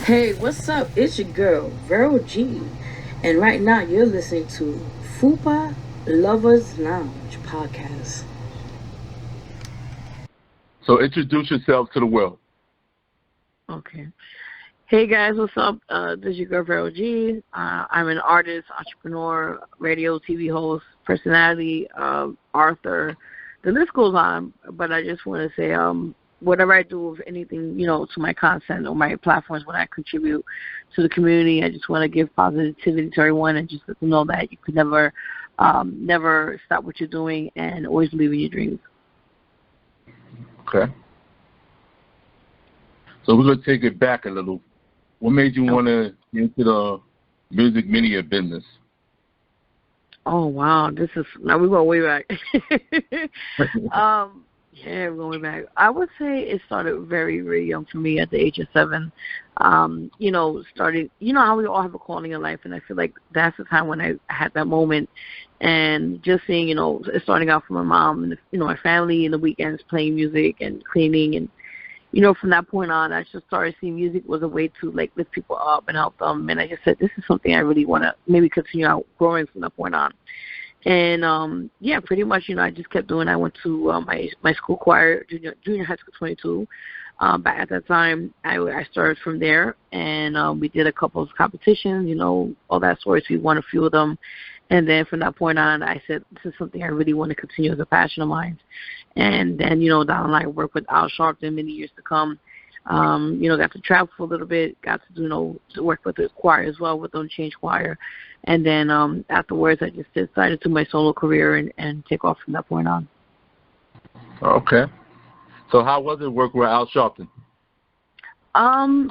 Hey, what's up? It's your girl, Vero G. And right now you're listening to Fupaa Lovers Lounge podcast. So introduce yourself to the world. Okay. Hey guys, what's up? This is your girl Vero G. I'm an artist, entrepreneur, radio, TV host, personality, author. The list goes on, but I just want to say, whatever I do with anything, to my content or my platforms, when I contribute to the community, I just want to give positivity to everyone and just let them know that you could never stop what you're doing and always believe in your dreams. Okay. So we're gonna take it back a little. What made you want to get into the music media business? Oh wow, now we're going way back. Yeah, we're going way back. I would say it started very, very young for me at the age of 7. Started. You know how we all have a calling in life, and I feel like that's the time when I had that moment, and just seeing, starting out from my mom and my family in the weekends playing music and cleaning and. From that point on, I just started seeing music was a way to lift people up and help them. And I just said, this is something I really want to maybe continue out growing from that point on. And pretty much, I just kept doing. I went to my school choir, junior high school 22. Back at that time, I started from there, and we did a couple of competitions, all that sort. So we won a few of them. And then from that point on, I said, this is something I really want to continue as a passion of mine. And then, down the line, I worked with Al Sharpton many years to come. Got to travel for a little bit, got to, to work with the choir as well, with Unchanged Choir. And then afterwards, I just decided to my solo career and take off from that point on. Okay. So how was it working with Al Sharpton?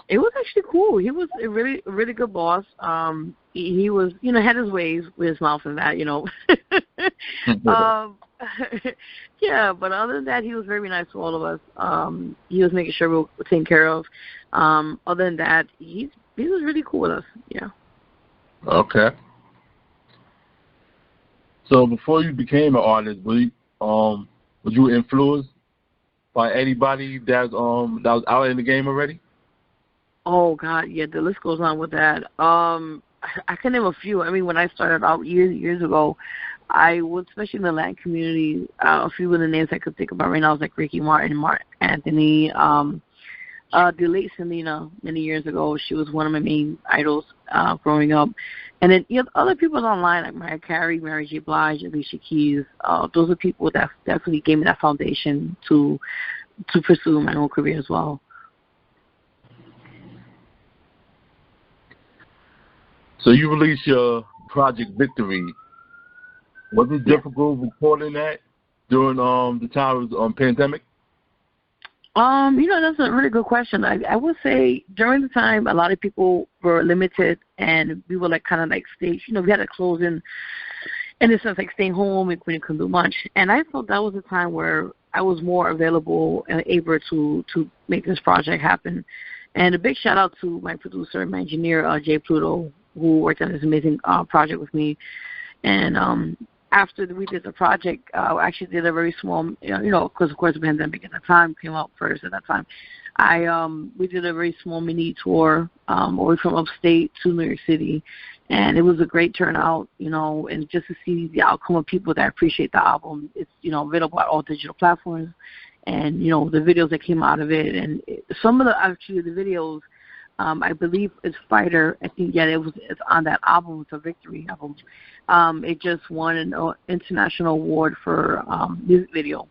It was actually cool. He was a really, really good boss. He was, had his ways with his mouth and that, Yeah, but other than that, he was very nice to all of us. He was making sure we were taken care of. Other than that, he was really cool with us. Yeah. Okay. So before you became an artist, was you influenced by anybody that was out in the game already? Oh God, yeah. The list goes on with that. I can name a few. I mean, when I started out years ago, I would, especially in the Latin community, a few of the names I could think about right now is like Ricky Martin, Mark Anthony, the late Selena many years ago. She was one of my main idols growing up. And then other people online like Mariah Carey, Mary J. Blige, Alicia Keys. Those are people that definitely gave me that foundation to pursue my own career as well. So you released your Project Victory. Was it difficult recording that during the time of the pandemic? That's a really good question. I would say during the time, a lot of people were limited, and we were kind of stay. We had to close in a sense, staying home and we couldn't do much. And I thought that was a time where I was more available and able to make this project happen. And a big shout out to my producer and my engineer, Jay Pluto, who worked on this amazing project with me. And after we did the project, I actually did a very small, because of course the pandemic at the time came out first at that time. We did a very small mini tour over from upstate to New York City, and it was a great turnout, and just to see the outcome of people that appreciate the album. It's, available at all digital platforms, and, the videos that came out of it, and some of the videos, I believe it's Fighter. I think, it's on that album. It's a Victory album. It just won an international award for music video.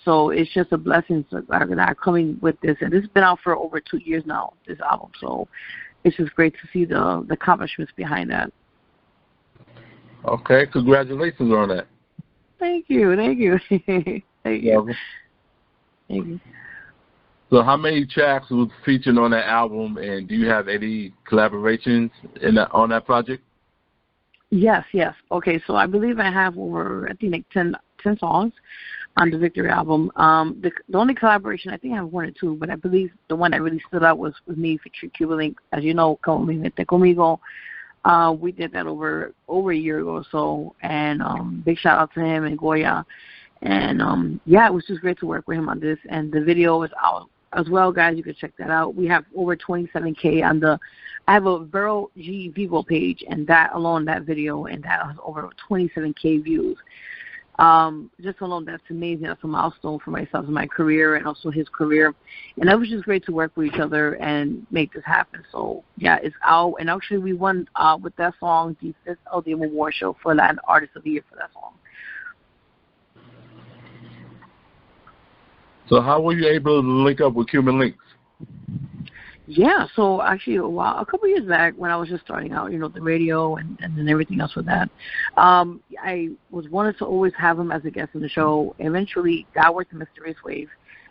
So it's just a blessing that are coming with this. And this has been out for over 2 years now, this album. So it's just great to see the accomplishments behind that. Okay, congratulations on that. Thank you. Thank you. Thank you. Thank you. So how many tracks was featured on that album, and do you have any collaborations on that project? Yes. Okay, so I believe I have over, 10 songs on the Victory album. The only collaboration, I think I have 1 or 2, but I believe the one that really stood out was with me featuring Cuba Link. As you know, Como Me Vete Conmigo. We did that over a year ago or so, and big shout out to him and Goya. And it was just great to work with him on this. And the video is out as well, guys. You can check that out. We have over 27K on the. I have a Vero G Vivo page, and that alone, that video, and that has over 27K views. Just alone, that's amazing. That's a milestone for myself in my career and also his career. And it was just great to work with each other and make this happen. So, yeah, it's out. And actually, we won with that song the 5th LDM Award Show for Latin Artist of the Year for that song. So how were you able to link up with Cuban Links? Yeah, so actually a couple of years back when I was just starting out, the radio and then everything else with that, I wanted to always have him as a guest on the show. Eventually, I worked in Mysterious Wave,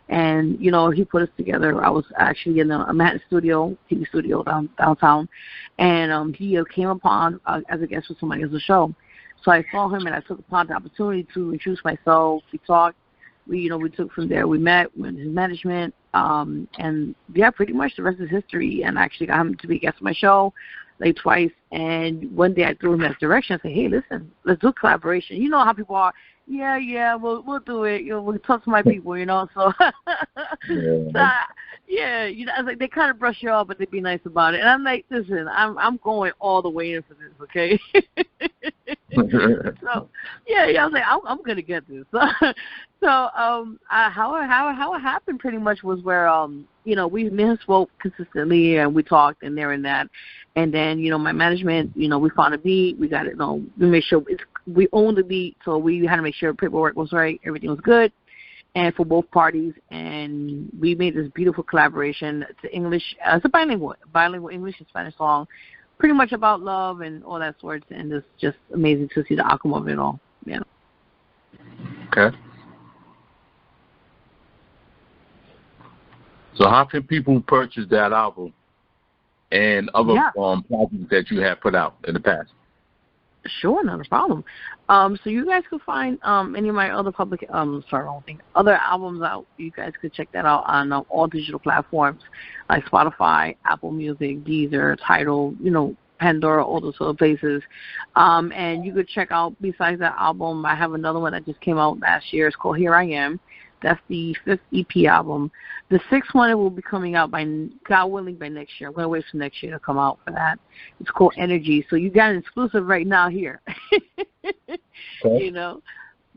and, he put us together. I was actually in a Manhattan studio, TV studio downtown, and he came upon as a guest with somebody else's show. So I saw him, and I took upon the opportunity to introduce myself. We talked. We took from there. We met with his management, and yeah, pretty much the rest is history. And I actually got him to be a guest on my show, like twice. And one day I threw him in that direction. I said, "Hey, listen, let's do collaboration." You know how people are. Yeah, we'll do it. We'll talk to my people. So yeah, I was like, they kind of brush you off, but they be nice about it. And I'm like, listen, I'm going all the way in for this, okay? So yeah, I was like, I'm gonna get this. So how it happened pretty much was where we spoke consistently and we talked and there and that, and then my management, we found a beat, we got it, we made sure we owned the beat, so we had to make sure paperwork was right, everything was good, and for both parties, and we made this beautiful collaboration. It's English, it's a bilingual English and Spanish song, pretty much about love and all that sorts, and it's just amazing to see the outcome of it all. Yeah. Okay. So how can people purchase that album and other projects that you have put out in the past? Sure, not a problem. So you guys could find any of my other other albums out. You guys could check that out on all digital platforms like Spotify, Apple Music, Deezer, Tidal, Pandora, all those sort of places. And you could check out, besides that album, I have another one that just came out last year. It's called Here I Am. That's the 5th EP album. The 6th one, it will be coming out God willing, by next year. I'm going to wait for next year to come out for that. It's called Energy. So you got an exclusive right now here. Okay.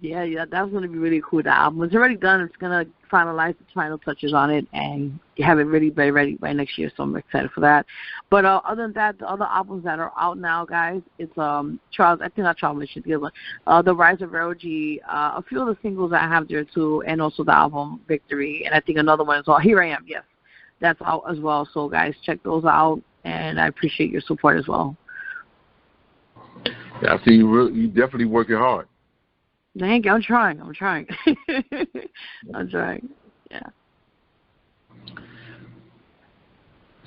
Yeah, that's going to be really cool. The album is already done. It's going to finalize the final touches on it and have it ready by next year. So I'm excited for that. But other than that, the other albums that are out now, guys, it's Charles. I think not Charles Mission, the other one. The Rise of Vero G. A few of the singles I have there too, and also the album Victory. And I think another one is Here I Am. Yes, that's out as well. So guys, check those out, and I appreciate your support as well. Yeah, I see you definitely working hard. Thank you. I'm trying. I'm trying. Yeah.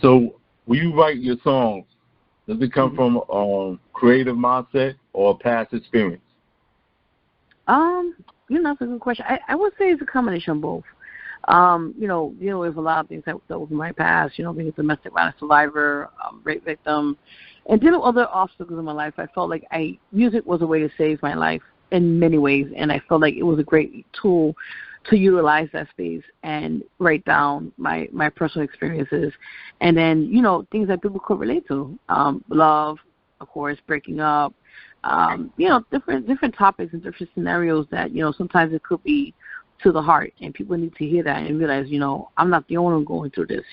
So when you write your songs, does it come from a creative mindset or past experience? That's a good question. I would say it's a combination of both. Dealing with a lot of things that was in my past, being a domestic violence survivor, rape victim, and dealing with other obstacles in my life. I felt like music was a way to save my life in many ways, and I felt like it was a great tool to utilize that space and write down my personal experiences, and then things that people could relate to, love, of course, breaking up, different topics and different scenarios that sometimes it could be to the heart, and people need to hear that and realize I'm not the only one going through this,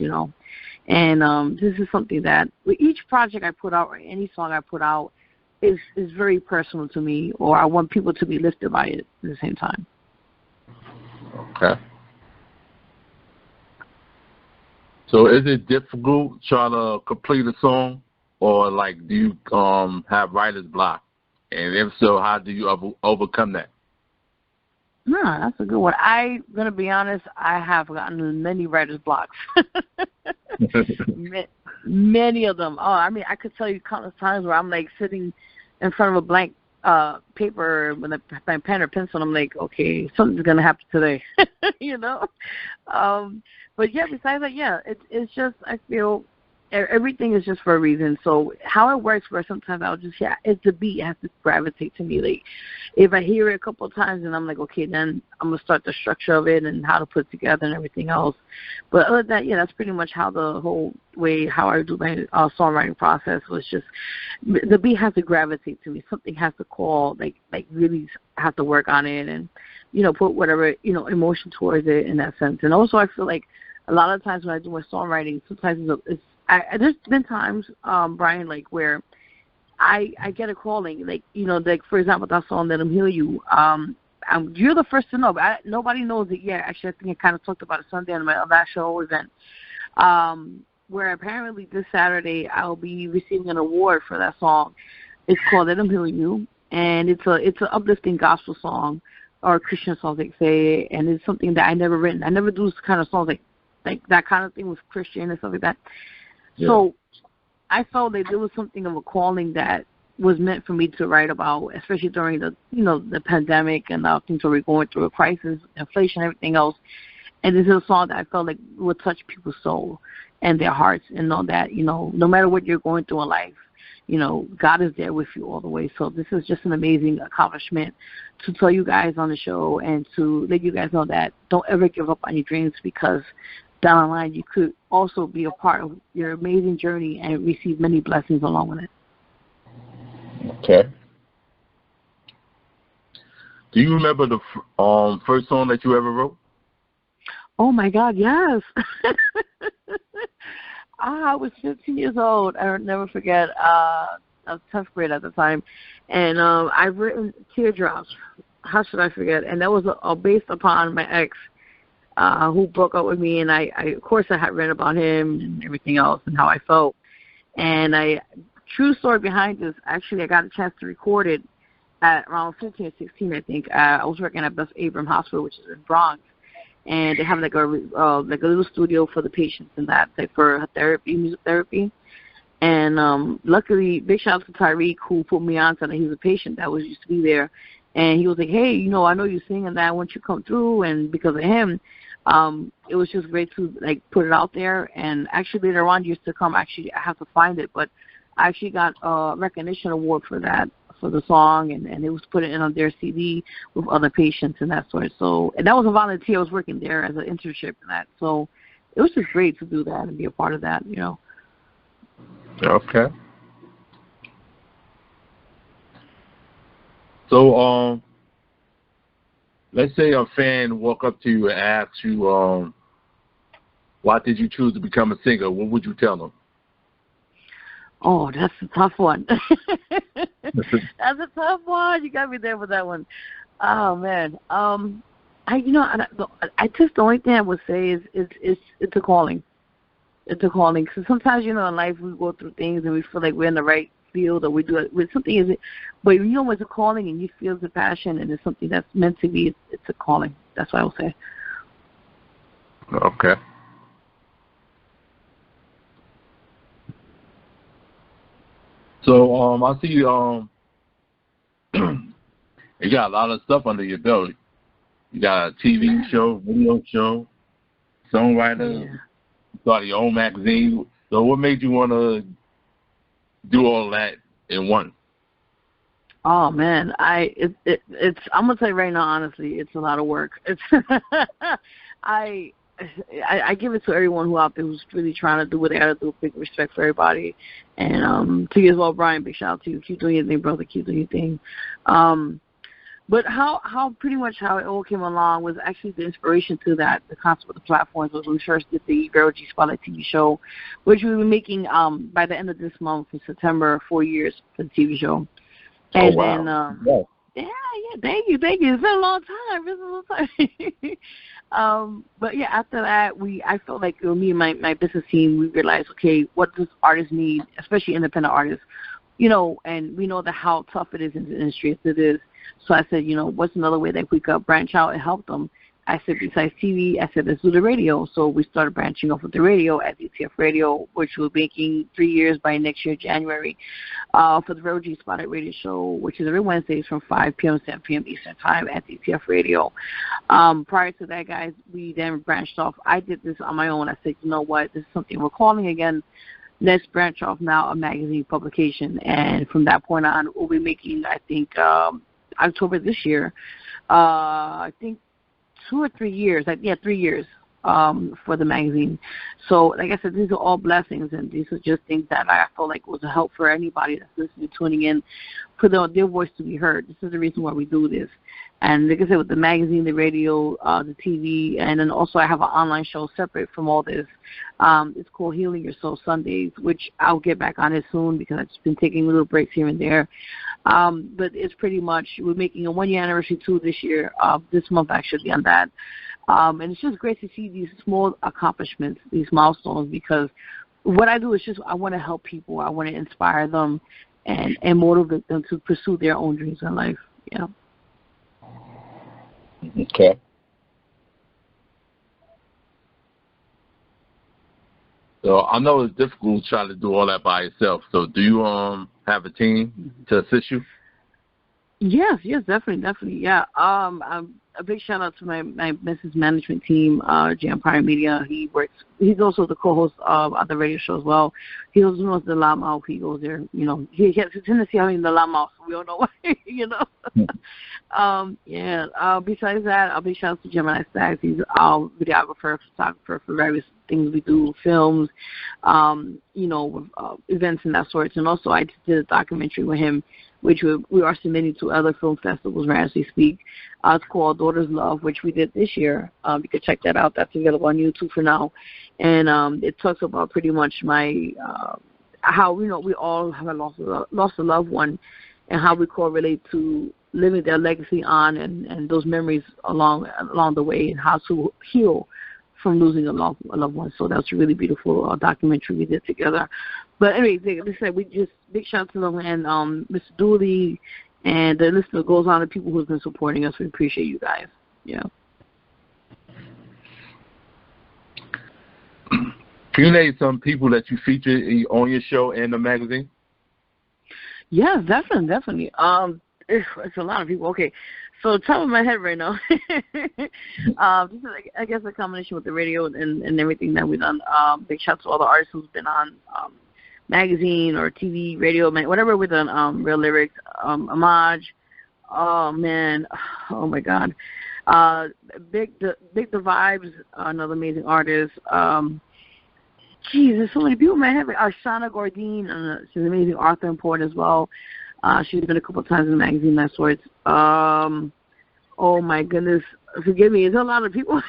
and this is something that with each project I put out or any song I put out is very personal to me, or I want people to be lifted by it at the same time. Okay. So is it difficult trying to complete a song, or do you have writer's block? And if so, how do you overcome that? No, that's a good one. I'm going to be honest, I have gotten many writer's blocks. Many of them. Oh, I mean, I could tell you countless times where I'm sitting in front of a blank paper with a pen or pencil, and I'm like, okay, something's going to happen today, But yeah, besides that, yeah, it's just, I feel everything is just for a reason. So how it works, where sometimes I'll just, it's the beat has to gravitate to me. Like, if I hear it a couple of times and I'm like, okay, then I'm going to start the structure of it and how to put it together and everything else. But other than that, that's pretty much how the whole way, how I do my songwriting process was just, the beat has to gravitate to me. Something has to call, like really have to work on it and, put whatever, emotion towards it in that sense. And also I feel like a lot of times when I do my songwriting, sometimes there's been times, Brian, like where I get a calling, like, like for example, that song, Let 'Em Heal You. You're the first to know, but nobody knows it yet. Actually, I think I kind of talked about it Sunday on my last show event, where apparently this Saturday I'll be receiving an award for that song. It's called Let 'Em Heal You, and it's an uplifting gospel song, or Christian song, they say, and it's something that I never written. I never do this kind of songs like that kind of thing with Christian and stuff like that. Yeah. So I felt that there was something of a calling that was meant for me to write about, especially during the the pandemic and things where we're going through a crisis, inflation, everything else. And this is a song that I felt like would touch people's soul and their hearts, and know that no matter what you're going through in life, God is there with you all the way. So this is just an amazing accomplishment to tell you guys on the show and to let you guys know that don't ever give up on your dreams, because down the line you could also be a part of your amazing journey and receive many blessings along with it. Okay. Do you remember the first song that you ever wrote? Oh, my God, yes. I was 15 years old. I'll never forget. I was 10th grade at the time. And I've written Teardrops. How should I forget? And that was based upon my ex who broke up with me. And I, of course, I had read about him and everything else and how I felt. And true story behind this, actually, I got a chance to record it at around 15 or 16, I think. I was working at Beth Abram Hospital, which is in Bronx. And they have like a little studio for the patients and that, like for therapy, music therapy. And luckily, big shout out to Tyreek, who put me on to that. He was a patient that used to be there. And he was like, hey, I know you sing and that. Why don't you come through? And because of him, it was just great to like put it out there. And actually later on, years to come, actually I have to find it, but I actually got a recognition award for that, for the song, and it was put in on their CD with other patients and that sort. So, and that was a volunteer. I was working there as an internship and that. So it was just great to do that and be a part of that, Okay. So, let's say a fan walk up to you and ask you, why did you choose to become a singer? What would you tell them? Oh, that's a tough one. That's a tough one. You got me there with that one. Oh man. I just the only thing I would say is it's a calling. It's a calling. Because sometimes in life we go through things and we feel like we're in the right field or we do it with something but it's a calling and you feel the passion and it's something that's meant to be. It's a calling. That's what I will say. Okay. So I see you got a lot of stuff under your belt. You got a TV show, video show, songwriter, you started your own magazine. So what made you want to do all that in one? Oh man, it's I'm gonna tell you right now, honestly, it's a lot of work. It's I give it to everyone who out there who's really trying to do what they gotta do. Big respect for everybody, and to you as well, Brian. Big shout out to you. Keep doing your thing, brother. Keep doing your thing. But how pretty much how it all came along was actually the inspiration to that. The concept of the platforms was when we first did the Vero Spotlight TV show, which we were making by the end of this month in September, 4 years for the TV show. And then thank you. It's been a long time. But yeah, after that, I felt like me and my business team, we realized, okay, what does artists need, especially independent artists, and we know that how tough it is in the industry as it is. So I said, what's another way that we could branch out and help them? I said, besides TV, I said, let's do the radio. So we started branching off of the radio at DTF Radio, which we're making 3 years by next year, January, for the Vero Spotlight Radio Show, which is every Wednesdays from 5 p.m. to 7 p.m. Eastern Time at DTF Radio. Prior to that, guys, we then branched off. I did this on my own. I said, you know what, this is something we're calling again. let's branch off now a magazine publication. And from that point on, we'll be making, I think, October this year, I think 2 or 3 years, 3 years for the magazine. So, like I said, these are all blessings, and these are just things that I feel like was a help for anybody that's listening, tuning in, for their voice to be heard. This is the reason why we do this. And like I said, with the magazine, the radio, the TV, and then also I have an online show separate from all this. It's called Healing Your Soul Sundays, which I'll get back on it soon because I've just been taking little breaks here and there. But it's pretty much, we're making a 1-year anniversary too this year, this month actually on that. And it's just great to see these small accomplishments, these milestones, because what I do is just I want to help people. I want to inspire them and motivate them to pursue their own dreams in life. Yeah. Okay. So I know it's difficult to try to do all that by yourself. So do you have a team to assist you? Yes, definitely. Yeah. A big shout out to my business management team, Jam Prime Media. He's also the co-host of the radio show as well. He also knows the loudmouth. He goes there, you know. He has a tendency having the loudmouth. So we don't know why, you know. Besides that, a big shout out to Gemini Stacks. He's our videographer, photographer for various things we do, films, events and that sort. And also I did a documentary with him, which we are submitting to other film festivals as we speak. It's called Daughter's Love, which we did this year. You can check that out. That's available on YouTube for now. And it talks about pretty much my how, we all have lost a loved one, and how we correlate to living their legacy on and those memories along the way, and how to heal from losing a loved one. So that's a really beautiful documentary we did together. But anyway, like I said, we just big shout out to them and Mr. Dooley, and the list goes on to people who've been supporting us. We appreciate you guys. Yeah. Can you name some people that you feature on your show and the magazine? Yeah, definitely. It's a lot of people. Okay. So top of my head right now, this is, I guess, a combination with the radio and everything that we've done. Big shout out to all the artists who's been on magazine or TV, radio, whatever we've done. Real Lyrics, Amaj. Oh man, oh my God. Big the Vibes, another amazing artist. There's so many people in my head. Arshana Gordine, she's an amazing author and poet as well. She's been a couple of times in the magazine, that sort. Oh my goodness, forgive me. It's a lot of people.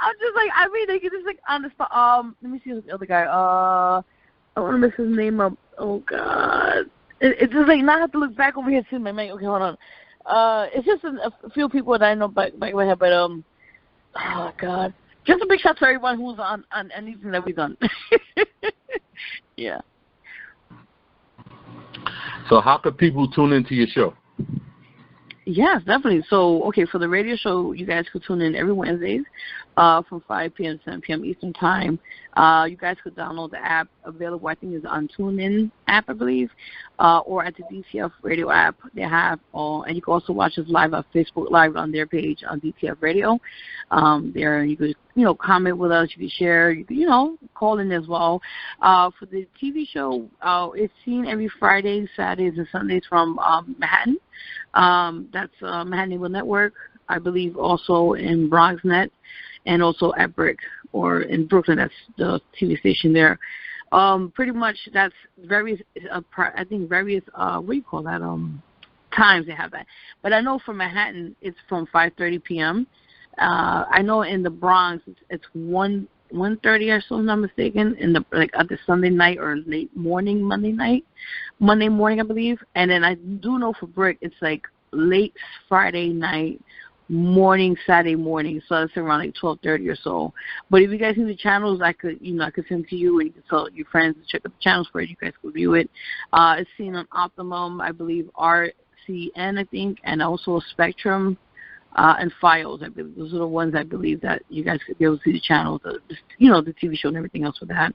I'm just like, I mean, they get just like on the spot. Let me see who's the other guy. I want to mess his name up. Oh God, it's just like not have to look back over here to my mind. Okay, hold on. It's just a few people that I know back in my head, but oh God, just a big shout to everyone who's on anything that we've done. Yeah. So how can people tune into your show? Yes, definitely. So, okay, for the radio show, you guys could tune in every Wednesdays from 5 p.m. to 7 p.m. Eastern Time. You guys could download the app available, I think, is on TuneIn app, I believe, or at the DTF Radio app they have. And you can also watch us live on Facebook Live on their page on DTF Radio. There you could, comment with us. You can share. You could, call in as well. For the TV show, it's seen every Friday, Saturdays, and Sundays from Manhattan. That's Manhattan Neighborhood Network, I believe, also in BronxNet, and also at Brick, or in Brooklyn. That's the TV station there. Pretty much that's various, I think various, what do you call that, times they have that. But I know for Manhattan, it's from 5:30 p.m. I know in the Bronx, it's 1:30 or so, if I'm not mistaken, in the at the Sunday night or late morning, Monday morning, I believe. And then I do know for Brick, it's like late Friday night, morning Saturday morning, so it's around 12:30 or so. But if you guys need the channels, I could send to you, and you can tell your friends to check out the channels for it. You guys could view it. It's seen on Optimum, I believe, RCN, I think, and also Spectrum. And Files, I believe. Those are the ones I believe that you guys could be able to see the channel, the TV show and everything else with that.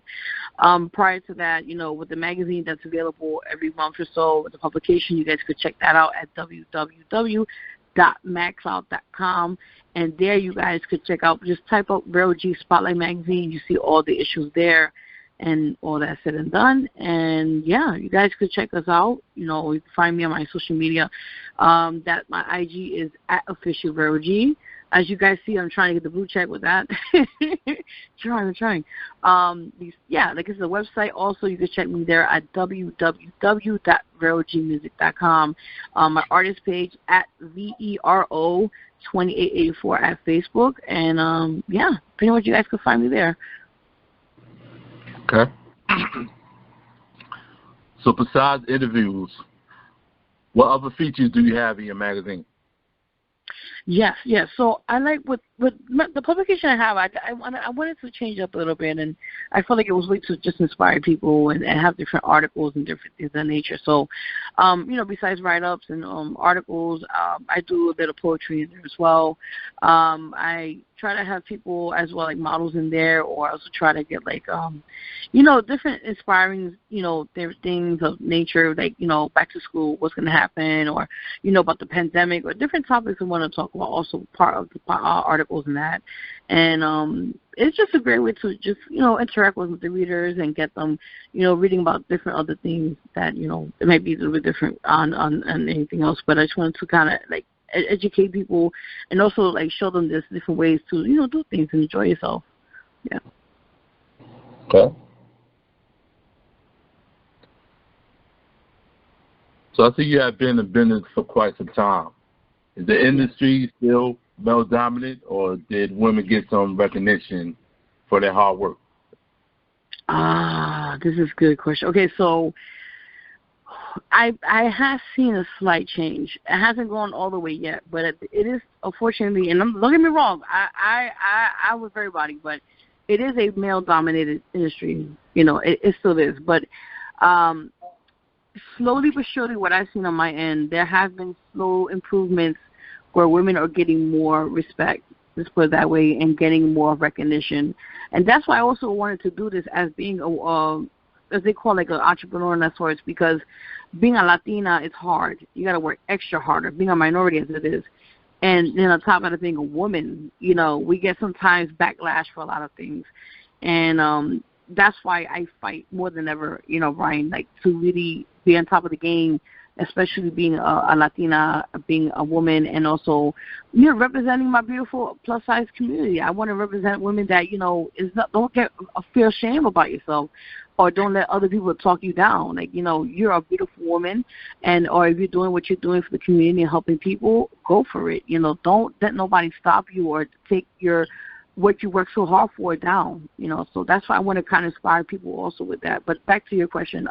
Prior to that, with the magazine that's available every month or so, with the publication, you guys could check that out at www.magcloud.com. And there you guys could check out, just type up Vero G Spotlight Magazine. You see all the issues there. and all that said and done. And yeah, you guys could check us out. You can find me on my social media. That my IG is at OFFICIALVEROG. As you guys see, I'm trying to get the blue check with that. trying. Like I said, the website also, you can check me there at www.verogmusic.com. My artist page at VERO2884 at Facebook. And pretty much you guys can find me there. Okay. So besides interviews, what other features do you have in your magazine? Yes. So I like with the publication I have. I wanted to change up a little bit, and I felt like it was way to just inspire people and have different articles and different things of that nature. So, besides write-ups and articles, I do a bit of poetry in there as well. I try to have people as well, like models in there, or also try to get like, different inspiring, there things of nature, like, back to school, what's going to happen, or, about the pandemic, or different topics I want to talk about, also part of the articles and that. And it's just a great way to just, interact with the readers and get them, reading about different other things that, it might be a little bit different on anything else. But I just wanted to kind of like educate people and also like show them there's different ways to, do things and enjoy yourself. Yeah. Okay. So I see you have been in business for quite some time. Is the industry still male dominant, or did women get some recognition for their hard work? This is a good question. Okay, so I have seen a slight change. It hasn't gone all the way yet, but it is, unfortunately, and don't get me wrong, I with everybody, but it is a male-dominated industry. It still is. But slowly but surely, what I've seen on my end, there have been slow improvements where women are getting more respect, let's put it that way, and getting more recognition. And that's why I also wanted to do this as being as they call, like, an entrepreneur in that sort, because being a Latina is hard. You got to work extra harder, being a minority as it is. And then on top of it, being a woman, we get sometimes backlash for a lot of things. And that's why I fight more than ever, Brian, like, to really be on top of the game, especially being a Latina, being a woman, and also, representing my beautiful plus-size community. I want to represent women that, don't get feel shame about yourself, or don't let other people talk you down. Like, you're a beautiful woman, or if you're doing what you're doing for the community and helping people, go for it. Don't let nobody stop you or take what you work so hard for down, So that's why I want to kind of inspire people also with that. But back to your question,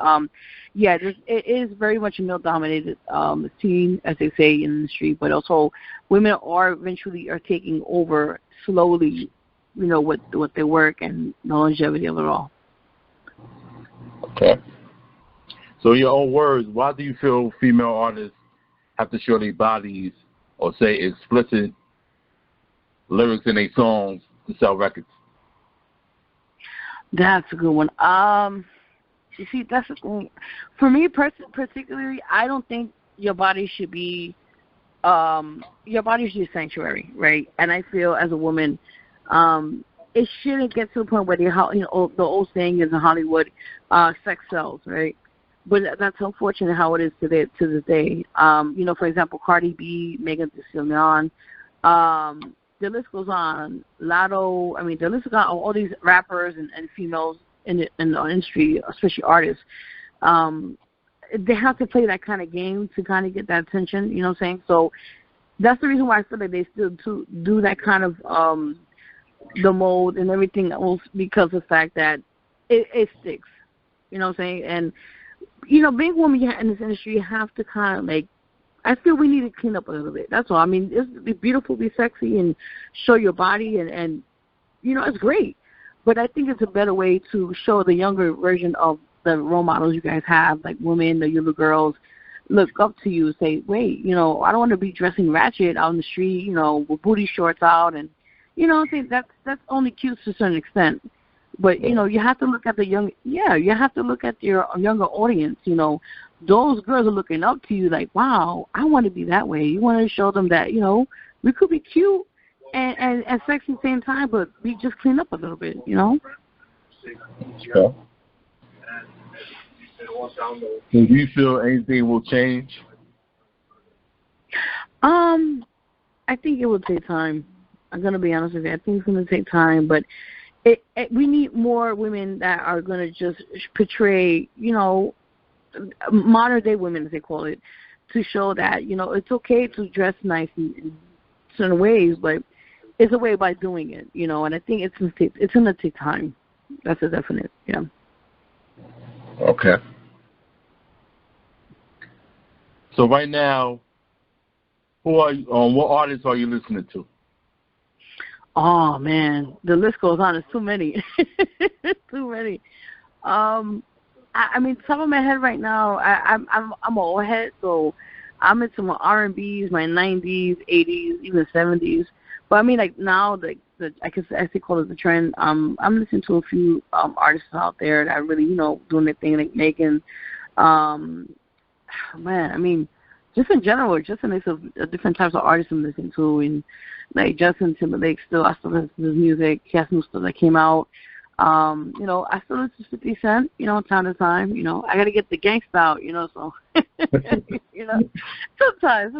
it is very much a male-dominated scene, as they say in the industry, but also women are taking over slowly, with their work and the longevity of it all. Okay. So in your own words, why do you feel female artists have to show their bodies or say explicit lyrics in their songs to sell records? That's a good one. You see, that's the thing. For me, particularly, I don't think your body should be a sanctuary, right? And I feel as a woman, it shouldn't get to the point where the old saying is in Hollywood, sex sells, right? But that's unfortunate how it is to this day. For example, Cardi B, Megan Thee Stallion, the list goes on. Lotto, the list goes on. All these rappers and females in the industry, especially artists, they have to play that kind of game to kind of get that attention. You know what I'm saying? So that's the reason why I feel like they still do that kind of the mold and everything else, because of the fact that it sticks. You know what I'm saying? And being a woman in this industry, you have to kind of like. I feel we need to clean up a little bit. That's all. It's be beautiful, be sexy, and show your body, and it's great. But I think it's a better way to show the younger version of the role models you guys have, like women, the little girls, look up to you and say, wait, I don't want to be dressing ratchet out in the street, with booty shorts out, and I think that's only cute to a certain extent. But you have to look at you have to look at your younger audience. Those girls are looking up to you like, wow, I want to be that way. You want to show them that we could be cute and sexy at the same time, but we just clean up a little bit. Okay. Do you feel anything will change? I think it will take time. I'm going to be honest with you. I think it's going to take time, but we need more women that are going to just portray, modern day women, as they call it, to show that, it's okay to dress nice in certain ways, but it's a way by doing it, and I think it's going to take time. That's a definite, yeah. Okay. So right now, what artists are you listening to? Oh man, the list goes on. It's too many, too many. I mean, top of my head right now, I'm an old head, so I'm into my R&Bs, my 90s, 80s, even 70s. But I mean, like now, I can actually call it the trend. I'm listening to a few artists out there that are really, doing their thing, like making. Man, I mean, just in general, just a mix of different types of artists I'm listening to, and like Justin Timberlake. I still listen to his music. He has new stuff that came out. I still listen to 50 Cent, time to time. I got to get the gangsta out, so, sometimes.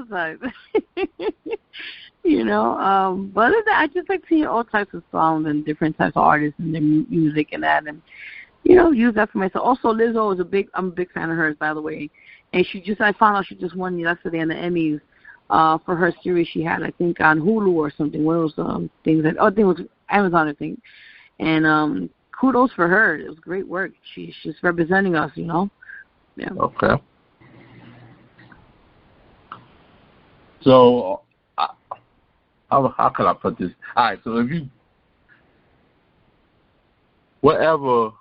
But I just like seeing all types of songs and different types of artists and their music and that, and, use that for myself. Also, Lizzo I'm a big fan of hers, by the way. And I found out she just won yesterday in the Emmys for her series she had, I think, on Hulu or something. One of those things I think it was Amazon, I think. And kudos for her. It was great work. She's just representing us, Yeah. Okay. So, how can I put this? All right, so whatever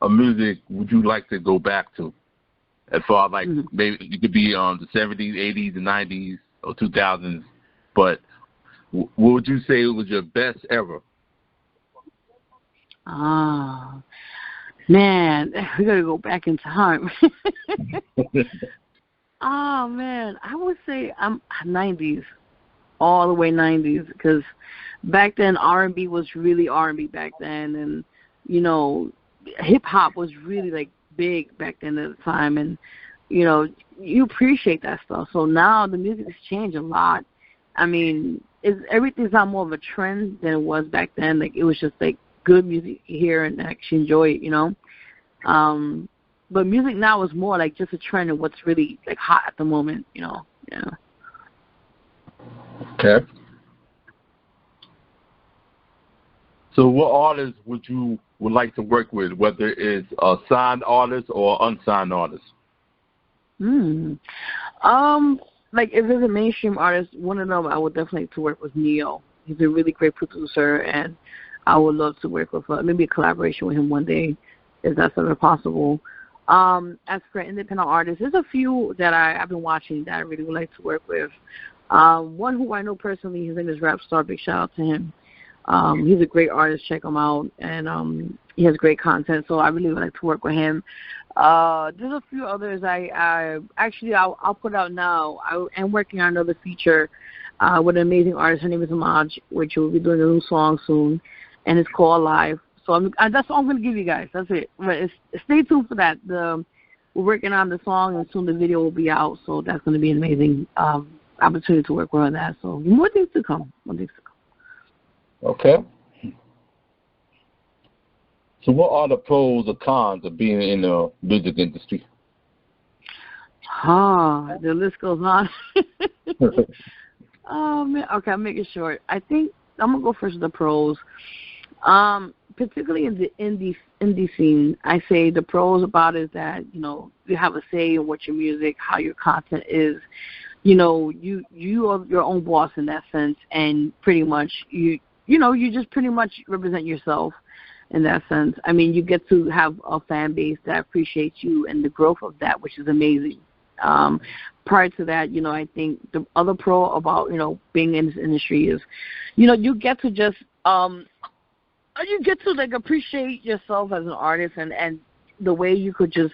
music would you like to go back to? As far as maybe it could be the 70s, 80s, and 90s or 2000s, but what would you say was your best ever? Man, we got to go back in time. Oh, man, I would say I'm 90s, all the way 90s, because back then R&B was really R&B back then, and, hip-hop was really, big back then at the time, and, you appreciate that stuff. So now the music has changed a lot. I mean, everything's not more of a trend than it was back then. It was just, good music here and actually enjoy it, But music now is more just a trend of what's really hot at the moment, Yeah. Okay. So what artists would you like to work with, whether it's a signed artist or unsigned artist? If it's a mainstream artist, one of them I would definitely like to work with Neo. He's a really great producer, and I would love to work with maybe a collaboration with him one day, if that's ever possible. As for independent artists, there's a few that I've been watching that I really would like to work with. One who I know personally, his name is Rapstar. Big shout out to him. He's a great artist. Check him out, and he has great content. So I really would like to work with him. There's a few others I'll put out now. I am working on another feature with an amazing artist. Her name is Amaj, which will be doing a new song soon, and it's called Alive. So that's all I'm going to give you guys. That's it. But stay tuned for that. We're working on the song, and soon the video will be out. So that's going to be an amazing opportunity to work on that. So more things to come. Okay. So what are the pros or cons of being in the music industry? The list goes on. Oh, man. Okay, I'll make it short. I think I'm going to go first with the pros. Particularly in the indie scene, I say the pros about it is that, you have a say in what your music, how your content is. You are your own boss in that sense, and pretty much you just pretty much represent yourself in that sense. I mean, you get to have a fan base that appreciates you and the growth of that, which is amazing. Prior to that, I think the other pro about, being in this industry is, you get to just, appreciate yourself as an artist, and the way you could just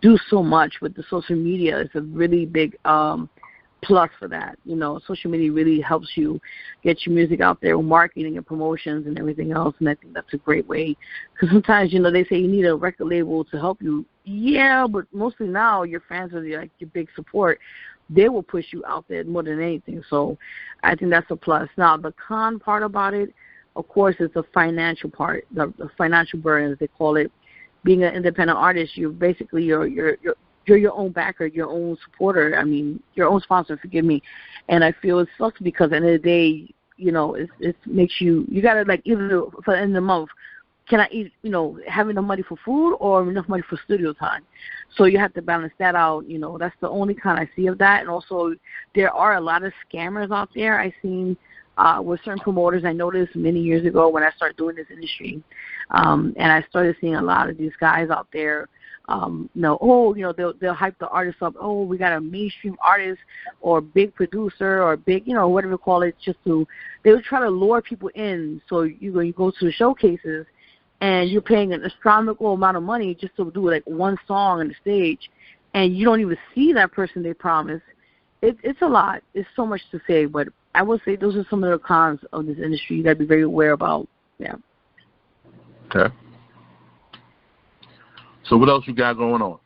do so much with the social media is a really big plus for that. You know, social media really helps you get your music out there with marketing and promotions and everything else, and I think that's a great way. Because sometimes, you know, they say you need a record label to help you. Yeah, but mostly now your fans are like your big support. They will push you out there more than anything. So I think that's a plus. Now, the con part about it, of course, is the financial part, the financial burden, as they call it. Being an independent artist, you're basically you're your own backer, your own supporter. I mean, your own sponsor. Forgive me. And I feel it sucks because at the end of the day, you know, it makes you gotta like either for the end of the month, can I eat, you know, have enough money for food or enough money for studio time? So you have to balance that out. You know, that's the only kind I see of that. And also, there are a lot of scammers out there. I've seen with certain promoters. I noticed many years ago when I started doing this industry, and I started seeing a lot of these guys out there. You know, they'll hype the artist up. Oh, we got a mainstream artist or big producer or big, you know, whatever you call it. They would try to lure people in. So you go to the showcases, and you're paying an astronomical amount of money just to do like one song on the stage, and you don't even see that person they promised. It's a lot. It's so much to say, but I would say those are some of the cons of this industry you got to be very aware about. Yeah. Okay. So what else you got going on?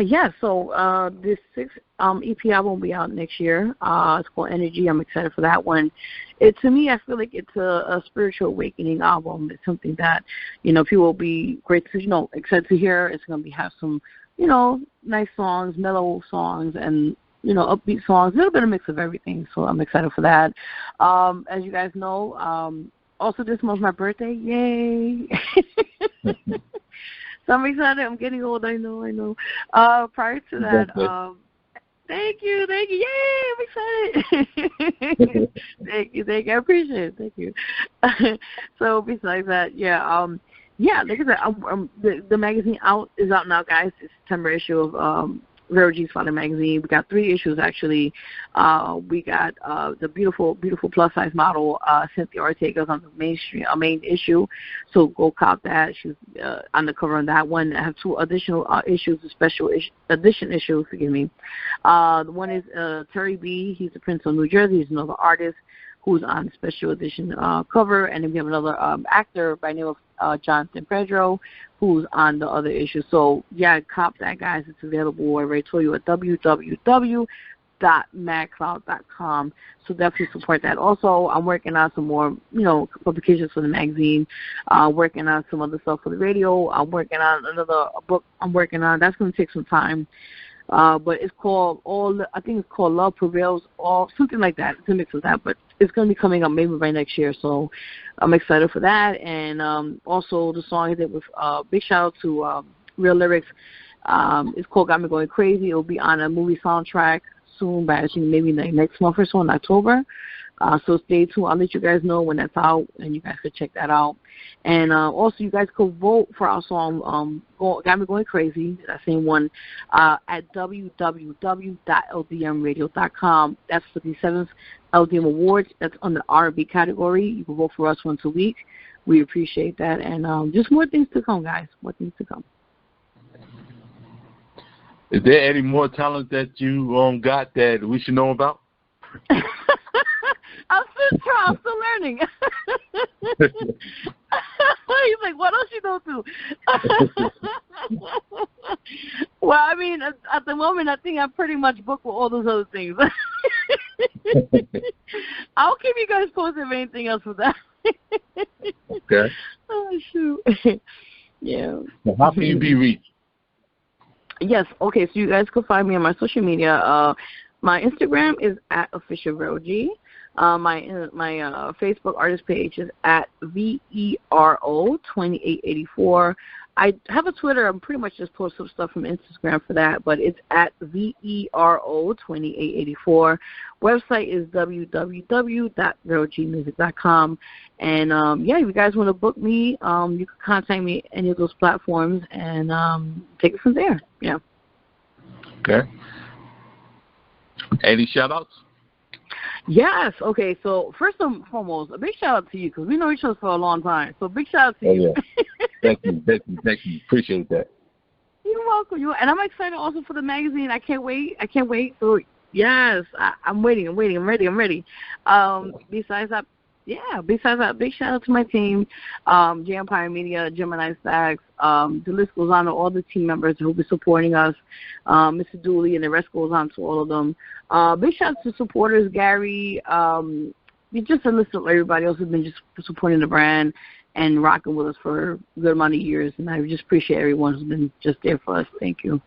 Yeah, so this sixth EP album will be out next year. It's called Energy. I'm excited for that one. To me, I feel like it's a spiritual awakening album. It's something that, you know, people will be great to, you know, excited to hear. It's going to have some, you know, nice songs, mellow songs, and, you know, upbeat songs, a little bit of mix of everything. So I'm excited for that. As you guys know, also this month's my birthday. Yay! So I'm excited. I'm getting old. I know. Prior to that, thank you. Yay! I'm excited. Thank you. I appreciate it. Thank you. So besides that, like I said, the magazine is out now, guys. It's September issue of Vero G's Father magazine. We got 3 issues actually. We got the beautiful plus size model Cynthia Ortega's on the main issue. So go cop that. She's on the cover on that one. I have 2 additional issues, a special edition issue. Forgive me. The one is Terry B. He's the Prince of New Jersey. He's another artist who's on the special edition cover, and then we have another actor by the name of Jonathan Pedro, who's on the other issue. So, yeah, cop that, guys. It's available, I already told you, at www.magcloud.com. So definitely support that. Also, I'm working on some more, you know, publications for the magazine, working on some other stuff for the radio. I'm working on another book I'm working on. That's going to take some time. But it's called I think it's called Love Prevails, something like that. It's a mix of that, but it's going to be coming up maybe by next year. So I'm excited for that. And also the song I did with big shout out to Real Lyrics. It's called Got Me Going Crazy. It will be on a movie soundtrack soon, by I think maybe next month or so in October. So stay tuned. I'll let you guys know when that's out, and you guys could check that out. And also, you guys could vote for our song, Got Me Going Crazy, that same one, at www.ldmradio.com. That's for the 7th LDM Awards. That's on the R&B category. You can vote for us once a week. We appreciate that. And just more things to come, guys. More things to come. Is there any more talent that you got that we should know about? I'm still learning. He's like, what else you know too? Well, I mean, at the moment, I think I'm pretty much booked with all those other things. I'll keep you guys posted if anything else with that. Okay. Oh, shoot. Yeah. Well, how can you be reached? Yes. Okay. So you guys can find me on my social media. My Instagram is at OFFICIALVEROG. My Facebook artist page is at VERO2884. I have a Twitter. I'm pretty much just post some stuff from Instagram for that, but it's at VERO2884. Website is www.verogmusic.com. And, if you guys want to book me, you can contact me at any of those platforms and take it from there. Yeah. Okay. Any shout-outs? Yes. Okay. So first and foremost, a big shout out to you because we know each other for a long time. So big shout out to you. Yeah. Thank you. Appreciate that. You're welcome. And I'm excited also for the magazine. I can't wait. So Yes, I'm waiting. I'm ready. Besides that, big shout out to my team, J Empire Media, Gemini Stacks. The list goes on to all the team members who will be supporting us, Mr. Dooley, and the rest goes on to all of them. Big shout out to supporters, Gary, just a list of everybody else who's been just supporting the brand and rocking with us for a good amount of years. And I just appreciate everyone who's been just there for us. Thank you.